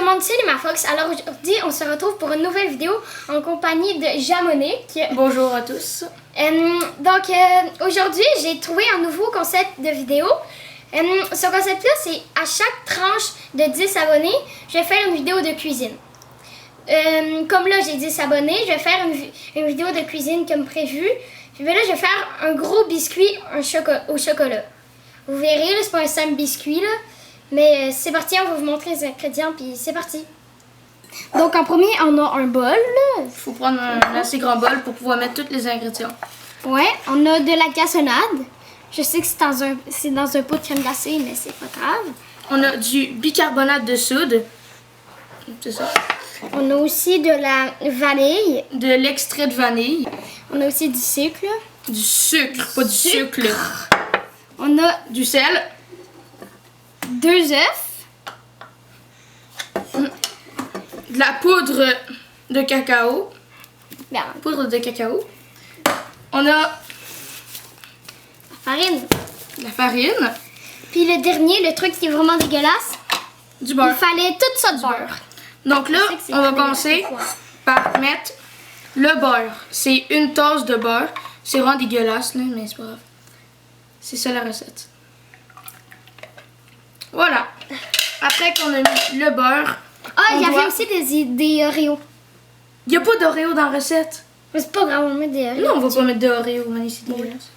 le monde, c'est Luma Fox. Alors aujourd'hui, on se retrouve pour une nouvelle vidéo en compagnie de Jamonique. Bonjour à tous. Aujourd'hui, j'ai trouvé un nouveau concept de vidéo. Ce concept-là, c'est à chaque tranche de 10 abonnés, je vais faire une vidéo de cuisine. Comme là, j'ai 10 abonnés, je vais faire une vidéo de cuisine comme prévu. Puis là, je vais faire un gros biscuit au chocolat. Vous verrez, là, c'est pas un simple biscuit, là. Mais c'est parti, on va vous montrer les ingrédients, puis c'est parti. Donc en premier, on a un bol. Il faut prendre un assez grand bol pour pouvoir mettre tous les ingrédients. Ouais, on a de la cassonade. Je sais que c'est dans un pot de crème glacée, mais c'est pas grave. On a du bicarbonate de soude. C'est ça. On a aussi de la vanille. De l'extrait de vanille. On a aussi du sucre. Du sucre, pas du sucre. On a du sel. 2 œufs. De la poudre de cacao. Bien. Poudre de cacao. On a La farine. la farine. Puis le dernier, le truc qui est vraiment dégueulasse, Du beurre. il fallait tout ça de beurre. Donc là, Je sais que c'est on va pas commencer n'importe quoi. par mettre le beurre. C'est une tasse de beurre. C'est vraiment dégueulasse, là, mais c'est pas grave. C'est ça la recette. Voilà. Après qu'on a mis le beurre, Ah, il y doit- avait aussi des Oreos. il n'y a pas d'Oreo dans la recette. Mais c'est pas grave, on met des Oreos. Non, on va pas mettre de Oreo, Mani, c'est dégueulasse.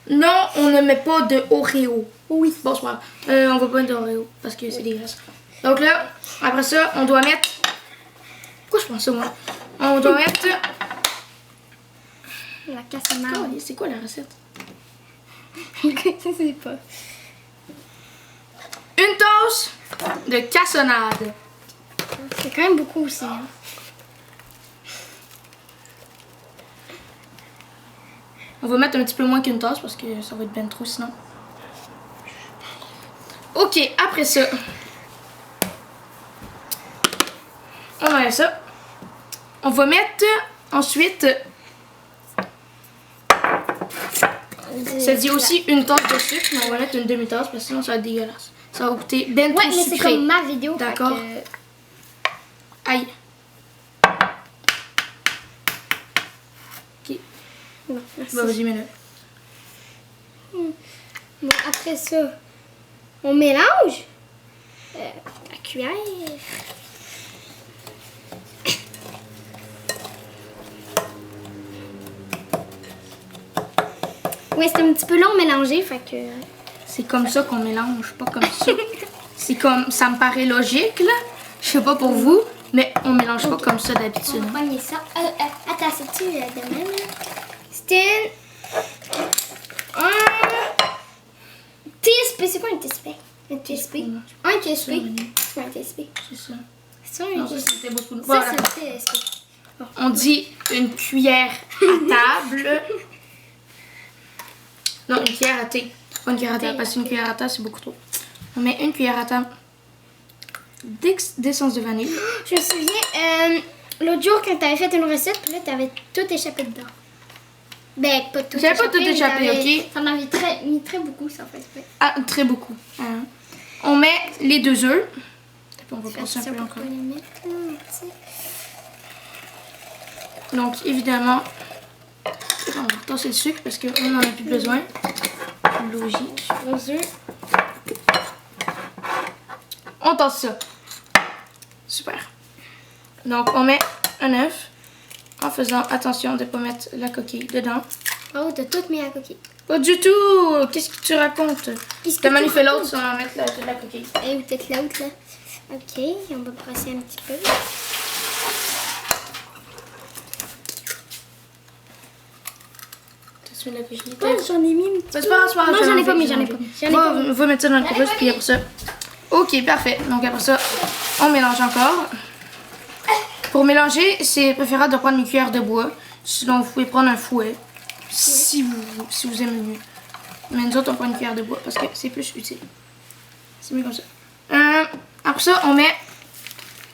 Non, on ne met pas de Oreo. Oui. Bon, c'est pas grave. On va pas mettre d'Oreo parce que c'est dégueulasse. Donc là, après ça, on doit mettre... Pourquoi je pense ça, moi? On doit mettre... La cassonade. C'est quoi la recette? Je sais pas. Une tasse de cassonade. C'est quand même beaucoup aussi. Hein. On va mettre un petit peu moins qu'une tasse parce que ça va être bien trop sinon. Ok, après ça, on enlève ça. On va mettre ensuite, ça dit aussi une tasse de sucre, mais on va mettre une demi-tasse parce que sinon ça va être dégueulasse. Ça va goûter bien trop Ouais, mais c'est sucré. comme ma vidéo. D'accord. fait Aïe. Ok, que- Non, merci. bah vas-y, mets-le. Bon, après ça, on mélange. La cuillère. Ouais, c'est un petit peu long à mélanger, fait que... C'est comme ça qu'on mélange, pas comme ça. C'est comme, ça me paraît logique là. Je sais pas pour vous, mais on mélange pas comme ça d'habitude. On va pogner ça. Attends, c'est-tu de même? C'était un TSP. C'est quoi un TSP? Un TSP? Un TSP. C'est quoi un TSP? C'est ça. C'est un Non, ça TSP. c'était beaucoup. Ça, Voilà. c'est un TSP. On dit une cuillère à table. Non, une cuillère à thé. Pas une cuillère à table, parce qu'une cuillère à table c'est beaucoup trop. On met une cuillère à table d'essence de vanille. Je me souviens, l'autre jour, quand t'avais fait une recette, puis là, t'avais tout échappé dedans. Ben, pas tout J'avais pas tout mais échappé, t'avais- ok? T'en avais mis très beaucoup, ça fait exprès. Ah, très beaucoup. On met les 2 œufs. On va passer un Ça peu pour encore. pas les mettre, là, tu sais. Donc évidemment, on va tasser le sucre parce qu'on n'en a plus besoin. Logique. Aux œufs. On tasse ça. Super. Donc on met un œuf en faisant attention de ne pas mettre la coquille dedans. Oh, t'as tout mis à la coquille. Pas du tout! Qu'est-ce que tu racontes? Qu'est-ce que T'as tu manifesté l'autre racontes? sans en mettre de la coquille. Et ou peut-être l'autre, là. Ok, on va brosser un petit peu. T'as mis la coquille? Oh, j'en ai mis un petit C'est pas grave, c'est pas grave. Non, j'en ai pas mis, j'en ai pas mis. J'en ai pas mis. On va mettre ça dans le compost puis après ça. Ok, parfait. Donc après ça, on mélange encore. Pour mélanger, c'est préférable de prendre une cuillère de bois. Sinon, vous pouvez prendre un fouet. Si vous aimez mieux. Mais nous autres, on prend une cuillère de bois parce que c'est plus utile. C'est mieux comme ça. Après ça, on met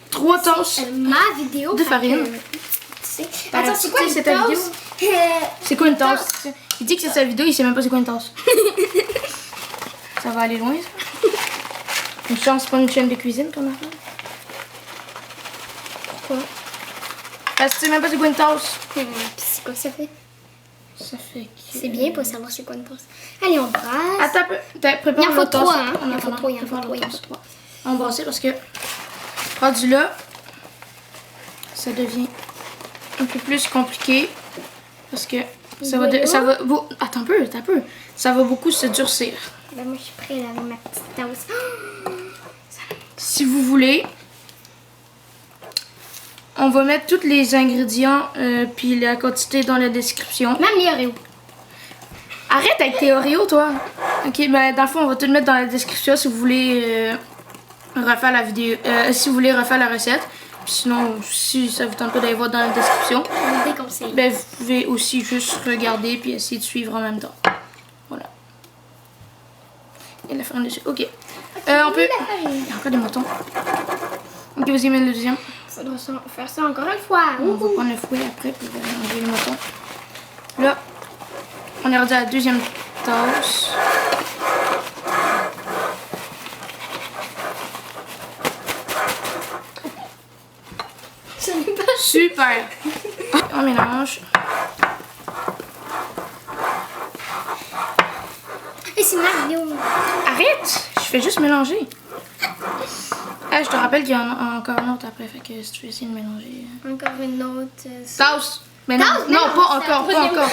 3 tasses. Ma vidéo. De fait que, farine. tu sais. Bah, Attends, tu c'est quoi sais, une c'est ta vidéo? tasse? C'est quoi une tasse? Il dit que c'est sa vidéo, il sait même pas c'est quoi une tasse. Ça va aller loin, ça. Une chance, c'est pas une chaîne de cuisine qu'on a fait. Quoi? Parce que tu sais même pas c'est quoi une tasse. Puis c'est quoi que ça fait? Ça fait que... C'est bien pour savoir c'est quoi une tasse. Allez, on brasse. Attends un peu. Prépare Il en faut l'autre tasse. 3, hein? On Il en faut 3, il en faut prépare 3, il en l'autre faut 3. On va brasser parce que rendu là, ça devient un peu plus compliqué parce que ça va, attends un peu, ça va beaucoup se durcir. Ben moi je suis prête avec ma petite tasse. Si vous voulez, on va mettre tous les ingrédients puis la quantité dans la description. Même les Oreos. Arrête avec tes Oreos, toi. Ok, ben dans le fond, on va tout le mettre dans la description si vous voulez refaire la vidéo, si vous voulez refaire la recette. Puis sinon, si ça vous tente pas d'aller voir dans la description, Je vous déconseille. ben vous pouvez aussi juste regarder puis essayer de suivre en même temps. Voilà. Et la farine dessus. Ok. On peut. La farine. Il y a encore des moutons. Ok, vas-y, mets le deuxième. Faudra faire ça encore une fois. On va prendre le fouet après pour enlever les moutons. Là, on est rendu à la deuxième tasse. Ça n'est pas... Super! On mélange. Et c'est ma vidéo. Arrête! Je fais juste mélanger. Ah, je te rappelle qu'il y en a encore une autre après, fait que si tu veux essayer de mélanger. Encore une autre. Tasse! Mais non, Tasse? non, Non, pas c'est la encore, pas troisième. encore.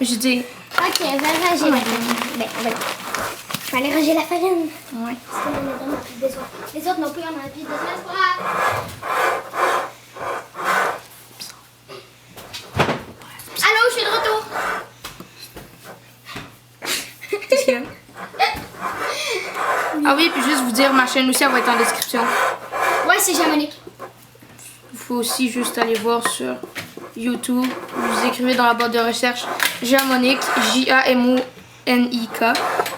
J'ai dit. Ok, on va ranger la farine. Ben, on va... Je vais aller ranger la farine. Ouais. Parce qu'on en a vraiment plus besoin. Les autres non plus, on en a plus besoin. C'est pas grave. Allô, je suis de retour. Qu'est-ce qu'il y a? Ah oui, puis juste vous dire, ma chaîne aussi, elle va être en description. Ouais, c'est Jamonique. Il faut aussi juste aller voir sur YouTube. Vous écrivez dans la barre de recherche Jamonique, J-A-M-O-N-I-K.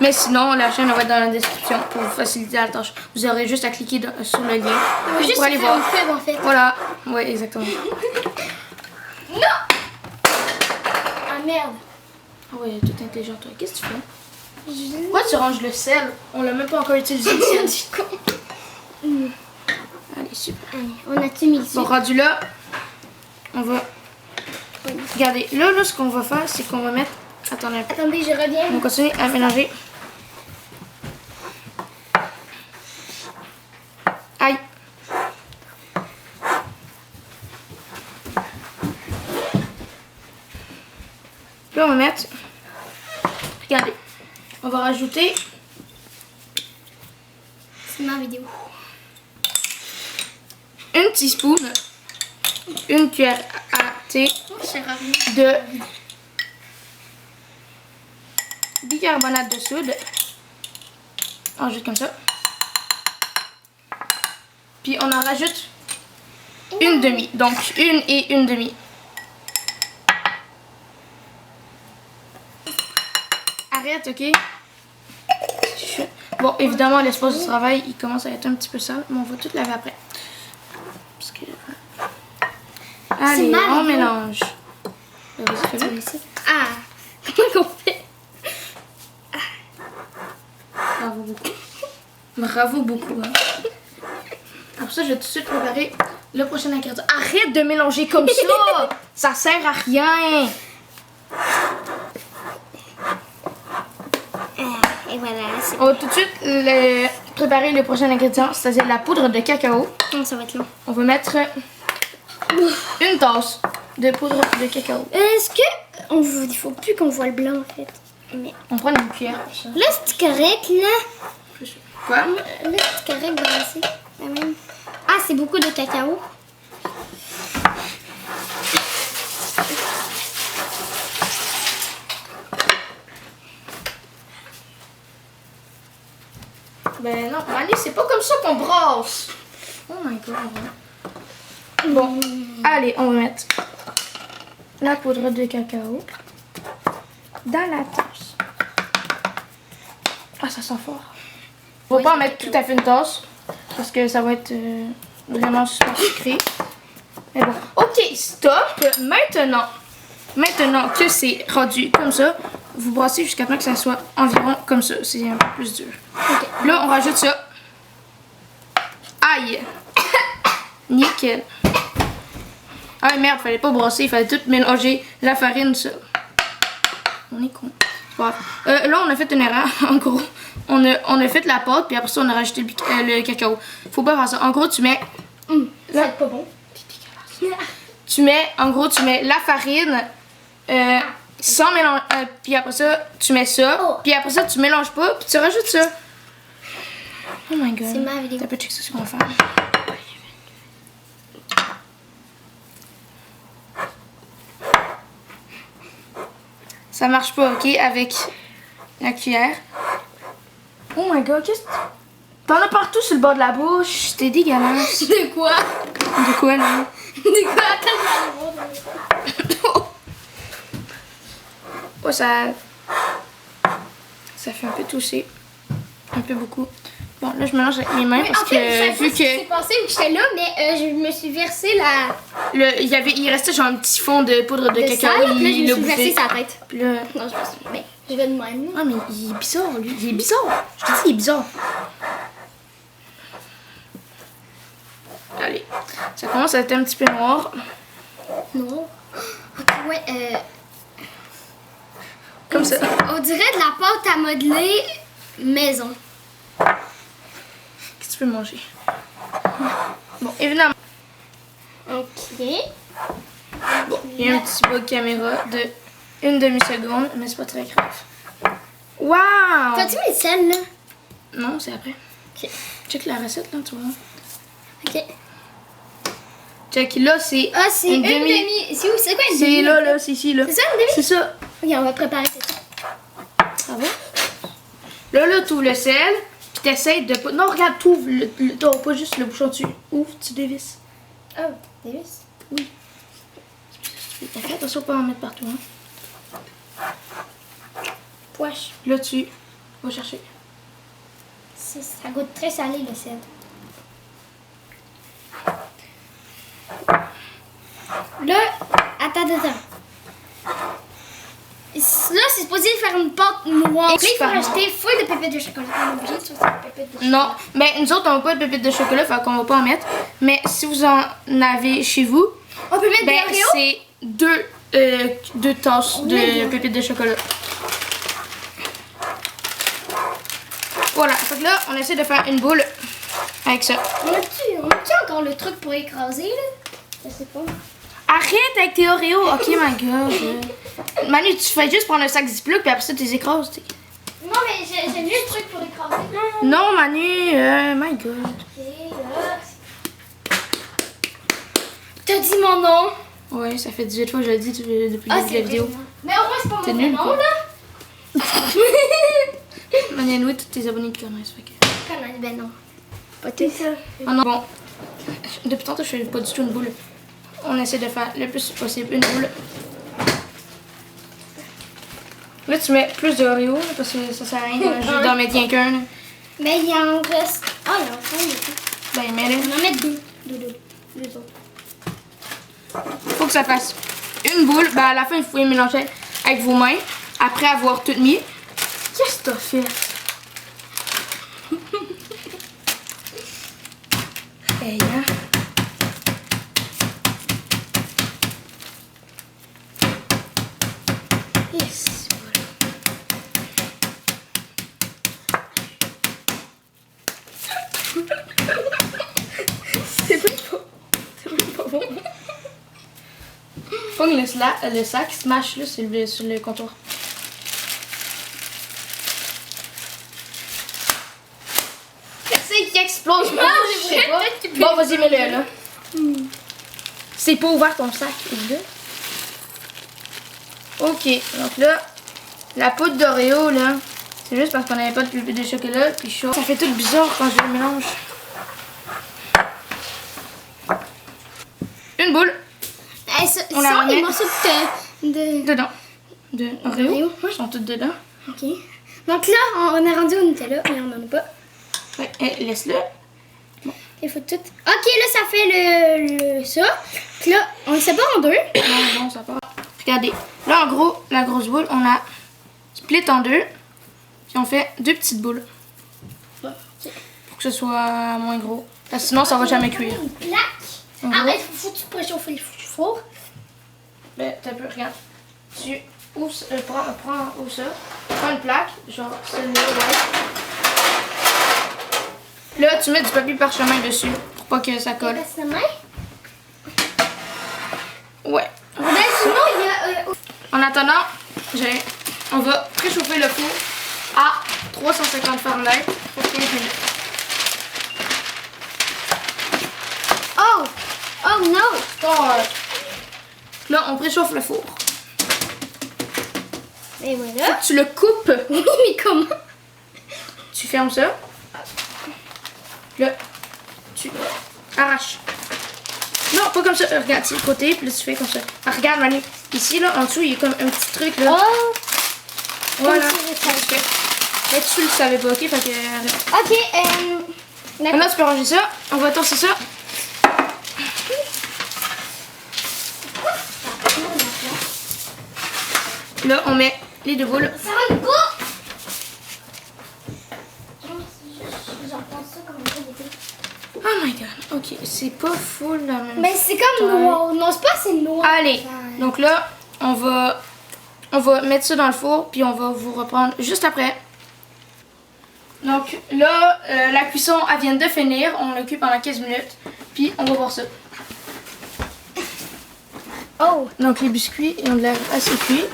Mais sinon, la chaîne elle va être dans la description pour vous faciliter la tâche. Vous aurez juste à cliquer sur le lien On va juste pour aller faire voir. une pub en fait. Voilà, ouais, exactement. Non! Ah merde. Ah ouais, tout intelligent, toi. Qu'est-ce que tu fais? Pourquoi tu ranges le sel? On l'a même pas encore utilisé le sel. Du con. Allez, super. Allez, on a tout mis dessus. Bon, rendu là, on va... Regardez, là, ce qu'on va faire, c'est qu'on va mettre... Attendez un peu. Attendez, je reviens. On va continuer à mélanger. Aïe. Là, on va mettre... Regardez. On va rajouter C'est ma vidéo. une teaspoon, une cuillère à thé de bicarbonate de soude. On rajoute comme ça. Puis on en rajoute une demi. Donc une et une demi. Arrête, ok? Bon, évidemment, l'espace du travail, il commence à être un petit peu sale, mais on va tout laver après. Parce que... Allez, on mélange. Vas-y, fais-le. Ah! Comment qu'on fait? Bravo beaucoup. Bravo beaucoup. Hein. Après ça, je vais tout de suite préparer le prochain ingrédient. Arrête de mélanger comme ça! Ça sert à rien! Et voilà, c'est... On va tout de suite préparer le prochain ingrédient, c'est-à-dire la poudre de cacao. Oh, ça va être long. On va mettre une tasse de poudre de cacao. Est-ce que... Il faut plus qu'on voit le blanc, en fait. Mais... On prend une cuillère pour ça. Là, c'est correct, là. Quoi? Là, c'est correct, brasser. Quand même. Ah, c'est beaucoup de cacao. Ben non, Mali, c'est pas comme ça qu'on brasse. Oh my god. Bon, allez, on va mettre la poudre de cacao dans la tasse. Ah, ça sent fort. On va pas en mettre tout à fait une tasse parce que ça va être vraiment super sucré. Mais bon, ok, stop. Maintenant que c'est rendu comme ça, vous brassez jusqu'à temps que ça soit environ comme ça. C'est un peu plus dur. Okay. Là, on rajoute ça. Aïe! Nickel. Ah merde, fallait pas brasser, il fallait tout mélanger la farine, ça. On est con. Là, on a fait une erreur, en gros. On a fait la pâte, puis après ça, on a rajouté le cacao. Faut pas faire ça. En gros, tu mets... Ça va être pas bon. Tu mets la farine sans mélanger. Puis après ça, tu mets ça. Oh. Puis après ça, tu mélanges pas, puis tu rajoutes ça. Oh my god. C'est ma vidéo. T'as pas checké ça, ce qu'on va faire. Ça marche pas, ok, avec la cuillère. Oh my god, qu'est-ce que... T'en as partout sur le bord de la bouche. C'était dégueulasse. De quoi? De quoi, là? De quoi? Attends, Oh, ça fait un peu tousser. Un peu beaucoup. Bon, là, je mélange avec mes mains parce en fait, que vu ce qui s'est que passé où j'étais là, mais je me suis versé la... il restait genre un petit fond de poudre de le cacao. sel, puis là, je me l'a suis versé bouffé. sa tête. Puis là... Non, je me suis... Ben, je vais de même. Ah, mais il est bizarre, lui. Il est bizarre. Je te dis, il est bizarre. Allez. Ça commence à être un petit peu noir. Non. Ok, ouais, Comme ça. on dirait de la pâte à modeler maison. Qu'est-ce que tu peux manger? Bon, évidemment. Ok. Bon, il y a un petit bug caméra de une demi-seconde, mais c'est pas très grave. Wow! T'as-tu mis le sel, là? Non, c'est après. Ok. Check la recette, là, tu vois. Ok. Check, là, c'est... Ah, c'est une demi... C'est où? C'est quoi une demi? C'est là, c'est ici, là. C'est ça, une demi? C'est ça. Ok, on va préparer ça. Ah bon? Là, t'ouvres le sel, puis t'essayes de pas... Non, regarde, t'ouvres t'ouvres pas juste le bouchon dessus. Ouvre, tu dévisses. Oh, délice. Oui. Fais attention à pas en mettre partout, hein. Poche. Là, tu vas chercher. Ça goûte très salé, le sel. Là, attends. Là, c'est supposé faire une pâte noire. Et puis, il faut rajouter full de pépites de chocolat. On est obligé de saucer les pépites de chocolat. Non, ben nous autres, on n'a pas de pépites de chocolat, fait qu'on va pas en mettre. Mais si vous en avez chez vous, On peut mettre ben des Oreos? c'est deux tasses de pépites de chocolat. Voilà, fait que là, on essaie de faire une boule avec ça. On a-tu encore le truc pour écraser, là? Je sais pas. Arrête avec tes Oreos! Ok, my god. Manu, tu fais juste prendre un sac Ziploc, puis après ça, tu les écrases. T'sais. Non, mais j'ai vu le truc pour écraser. Non, Manu, my god. Ok, là. T'as dit mon nom? Ouais, ça fait 18 fois que je le dis depuis le début de la c'est vidéo. vrai. Mais au moins, c'est pas T'es mon nul, nom, quoi. là. Manu, anyway, tous tes abonnés de connaissent, fait que... Comment? Ben non. Pas tout ça. Ah non, bon. Depuis tantôt, je fais pas du tout une boule. On essaie de faire le plus possible une boule. Là, tu mets plus de Oreo, parce que ça sert à rien d'en mettre rien qu'un. Là. Mais il en reste. Ah, il en reste. Ben, mets-le. On en met deux. Deux autres. Faut que ça fasse une boule. Ben, à la fin, il faut les mélanger avec vos mains. Après avoir tout mis. Qu'est-ce que t'as fait? Hey, hein? Yes, voilà. C'est même pas bon. Faut que le sac smash là, sur le comptoir. Qu'est-ce qui explose? Moi, je sais pas. Bon, vas-y, mets-le là. C'est pas ouvert ton sac, là. Ok, donc là, la poudre d'Oreo, là, c'est juste parce qu'on n'avait pas de pépite de chocolat, puis chaud. Ça fait tout bizarre quand je le mélange. Une boule. On a les morceaux de... Dedans. De Oreo. Oreo, Ils sont toutes dedans. Ok. Donc là, on est rendu au Nutella, mais on n'en a pas. Ouais, laisse-le. Il faut tout... Ok, là, ça fait ça. Puis là, on le sépare en deux. Non, ça part. Regardez. Là, en gros, la grosse boule, on la split en deux. Puis on fait deux petites boules. Ok. Pour que ce soit moins gros. Parce que sinon, ça va jamais cuire. Une plaque. Mhm. Arrête, faut que tu préchauffer. four. Ben, t'as peu, regarde. Tu ouvres, ouvre ça. Prends une plaque, genre celle-là, ouais. Là, tu mets du papier parchemin dessus pour pas que ça colle. Passe la main. Ouais. Ben, sinon, il y a... En attendant, on va préchauffer le four à 350 Fahrenheit pour 15 minutes. Oh! Oh non! Start. Là, on préchauffe le four. Et voilà. Tu le coupes. Oui, mais comment? Tu fermes ça. Là, tu arraches. Non, pas comme ça. Regarde, c'est le côté, puis là, tu fais comme ça. Ah, regarde, Manu. Ici, là, en dessous, il y a comme un petit truc, là. Oh! Voilà. Comme si je savais. Mais tu le savais pas, ok? Fait que... Ok, d'accord. Maintenant, tu peux ranger ça. On va torser ça. Là, on met les deux boules. Ça rentre pas! J'en pense ça comme ça, l'été. Oh my god. Ok, c'est pas full la même. Mais c'est comme noir. Non, c'est pas assez noir. Allez, donc là, on va mettre ça dans le four, puis on va vous reprendre juste après. Donc là, la cuisson, elle vient de finir. On l'occupe pendant 15 minutes, puis on va voir ça. Oh! Donc les biscuits, ils ont l'air assez cuits.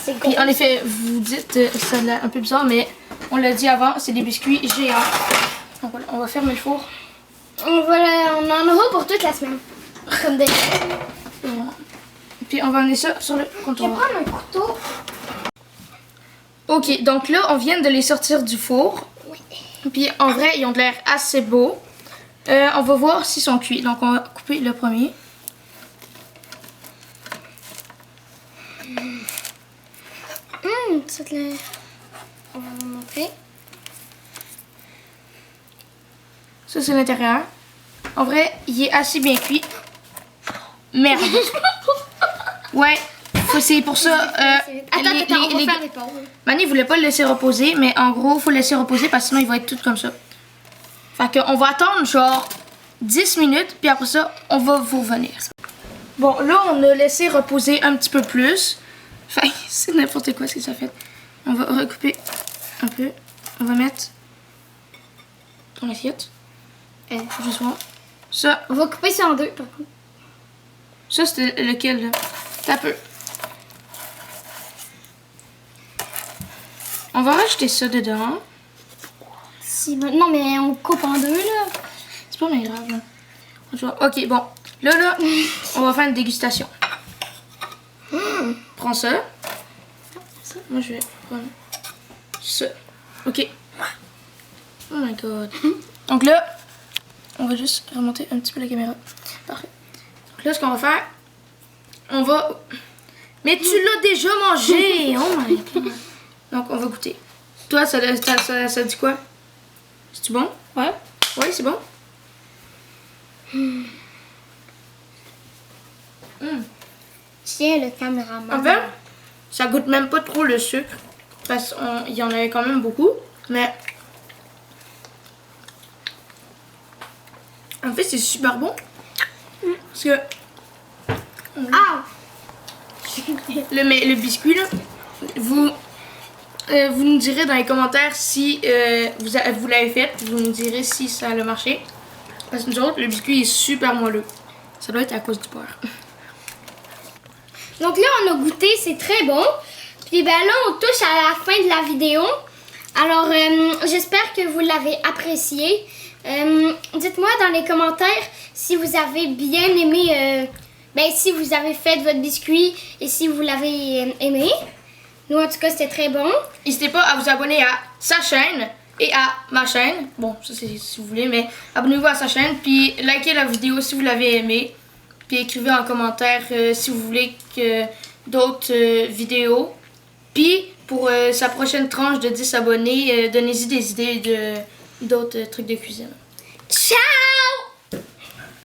C'est Puis en effet, vous dites, ça a l'air un peu bizarre, mais on l'a dit avant, c'est des biscuits géants. Donc voilà, on va fermer le four. On en aura pour toute la semaine. Comme d'habitude. Voilà. Puis on va amener ça sur le Je vais comptoir. prendre un couteau. Ok, donc là, on vient de les sortir du four. Oui. Puis en vrai, ils ont de l'air assez beaux. On va voir s'ils sont cuits. Donc on va couper le premier. Ça te l'air. On va vous montrer. Ça, c'est l'intérieur. En vrai, il est assez bien cuit. Merde. Ouais, c'est pour ça. Attends, on va faire des pauses. Mani voulait pas le laisser reposer, mais en gros, faut le laisser reposer parce que sinon il va être tout comme ça. Fait qu'on va attendre genre 10 minutes, puis après ça, on va vous revenir. Bon, là, on a laissé reposer un petit peu plus. Fait c'est n'importe quoi ce que ça fait. On va recouper un peu. On va mettre ton assiette. Juste voir. Ça, On va couper ça en deux, par contre. ça c'était lequel là? T'as peu. On va rajouter ça dedans. Si, non, mais on coupe en deux, là. C'est pas bien grave. Là. Ok, bon. Là, on va faire une dégustation. Prends ça. Moi, je vais prendre ça. Ok. Oh my god. Donc là, on va juste remonter un petit peu la caméra. Parfait. Donc là, ce qu'on va faire, on va... Mais tu l'as déjà mangé! Oh my god. Donc, on va goûter. Toi, ça dit quoi? C'est-tu bon? Ouais. Oui, c'est bon. Tiens, le caméraman. En fait, ça goûte même pas trop le sucre. Parce qu'il y en avait quand même beaucoup. Mais... En fait, c'est super bon. Parce que... Ah! Le biscuit, là, vous nous direz dans les commentaires si vous l'avez fait. Vous nous direz si ça a marché. Parce que nous autres, le biscuit est super moelleux. Ça doit être à cause du beurre. Donc là, on a goûté, c'est très bon. Puis ben là, on touche à la fin de la vidéo. Alors, j'espère que vous l'avez apprécié. Dites-moi dans les commentaires si vous avez bien aimé, si vous avez fait votre biscuit et si vous l'avez aimé. Nous, en tout cas, c'était très bon. N'hésitez pas à vous abonner à sa chaîne et à ma chaîne. Bon, ça c'est si vous voulez, mais abonnez-vous à sa chaîne. Puis likez la vidéo si vous l'avez aimé. Puis écrivez en commentaire si vous voulez que d'autres vidéos. Puis pour sa prochaine tranche de 10 abonnés, donnez-y des idées d'autres trucs de cuisine. Ciao!